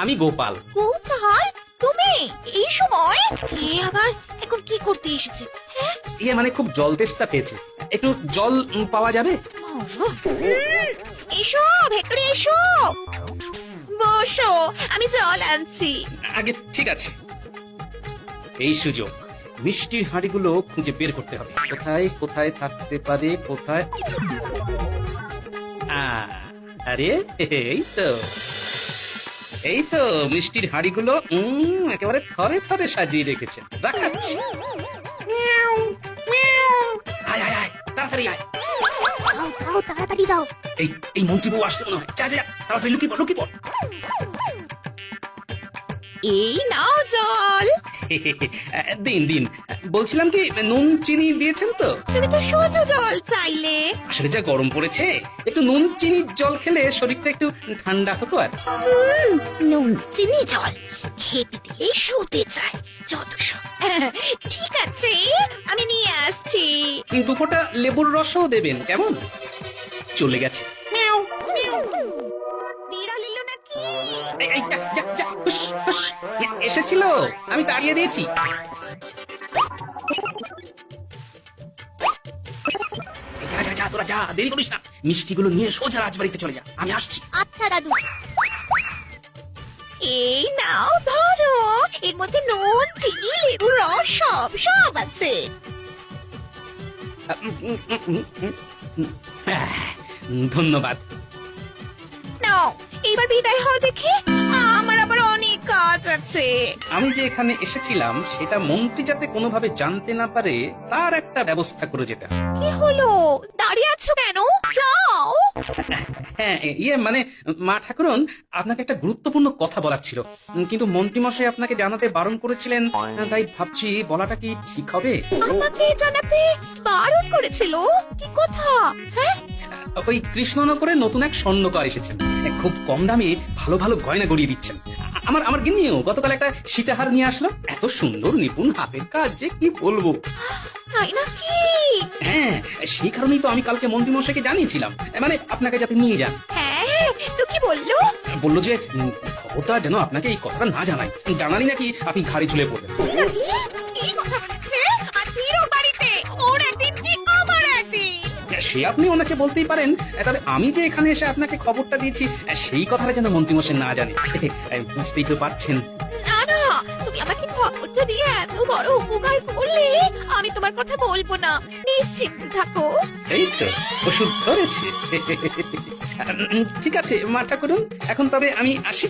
আমি গোপাল। কোথায় তুমি এই সময়? এ আবার এখন কি করতে এসেছে? ইয়ে মানে খুব জল তেষ্টা পেয়েছে, একটু জল পাওয়া যাবে? এসো ভেতরে এসো, বসো, আমি জল আনছি। আগে ঠিক আছে, এই সুযোগ মিষ্টির হাঁড়িগুলো খুঁজে বের করতে হবে। কোথায় কোথায় থাকতে পারে, কোথায়? আরে এই তো মিষ্টির হাঁড়িগুলো একেবারে থরে থরে সাজিয়ে রেখেছেন। দেখাচ্ছি। আয় আয় আয়, তাড়াতাড়ি আয়। দাও তাড়াতাড়ি দাও। এই মন্ত্রী বউ আসছে মনে হয়। যা যা, তাড়াতাড়ি লুকিয়ে পড়, লুকিয়ে পড়। এই নাও জল। দিন দিন, বলছিলাম কি নুন চিনি দিয়েছেন তো? তুমি তো শুধু জল চাইলে। আসলে যা গরম পড়েছে, একটু নুন চিনির জল খেলে শরীরটা একটু ঠান্ডা হতো আর। নুন চিনি জল খেতে দিলে শুতে চাই যত সব। ঠিক আছে, আমি নিয়ে আসছি। দু ফোঁটা লেবুর রসও দেবেন কেমন? চলে গেছে। বিড়াল এলো নাকি? এই, যা, যা, যা, হুস, হুস। এসেছিল, আমি তাড়িয়ে দিয়েছি। এই, যা যা যা, তোরা যা, দেরি করিস না। মিষ্টিগুলো নিয়ে সোজা রাজবাড়িতে চলে যা, আমি আসছি। আচ্ছা দাদু। এই নাও ধরো, এর মধ্যে নুন চিনি লেবু রস সব সব আছে। ধন্যবাদ। নাও এইবার বিদায় হও দেখি, আমার আবার অনেক কাজ আছে। আমি যে এখানে এসেছিলাম সেটা মন্ত্রী যাতে কোনোভাবে জানতে না পারে তার একটা ব্যবস্থা করে যেতে হবে। কি হলো, দাঁড়িয়ে আছো কেন? যাও। হ্যাঁ, ইয়ে মানে মা ঠাকুরন, আপনাকে একটা গুরুত্বপূর্ণ কথা বলার ছিল, কিন্তু মন্ত্রীমশাই আপনাকে জানাতে বারণ করেছিলেন, তাই ভাবছি বলাটা কি ঠিক হবে? আমাকে জানাতে বারণ করেছিল? কি কথা? হ্যাঁ, ওই কৃষ্ণনগরে নতুন এক স্বর্ণকার এসেছেন, খুব কম দামে ভালো ভালো গয়না গড়িয়ে দিচ্ছেন। আমার গিন্নিও গতকাল একটা সীতাহার নিয়ে আসলো, এত সুন্দর নিপুণ হাতের কাজ যে কি বলবো। তাই নাকি? হ্যাঁ, সেই কারণেই তো আমি কালকে মন্ত্রীমশাইকে জানিয়েছিলাম, মানে আপনাকে যাতে নিয়ে যান। হ্যাঁ, তো কি বললো? বললো যে খবরটা যেন আপনাকে এই কথাটা না জানাই, জানালি নাকি আপনি ঘাড়ি ঝুলে পড়বেন। নাকি? এই কথা বলছে? আর ফিরো বাড়িতে, ওর একদিন কি আমার একদিন। সে আপনি ওনাকে বলতেই পারেন, তাহলে আমি যে এখানে এসে আপনাকে খবরটা দিয়েছি সেই কথাটা যেন মন্ত্রীমশাই না জানে। বুঝতেই তো পারছেন। না না, তুমি আমাকে খবরটা দিয়ে এত বড় উপকার করলে আমি তোমার কথা বলবো না, নিশ্চিন্ত থাকো। এই তো ওষুধ ধরেছে। ঠিক আছে মা ঠাকুরন, এখন তবে আমি আসি।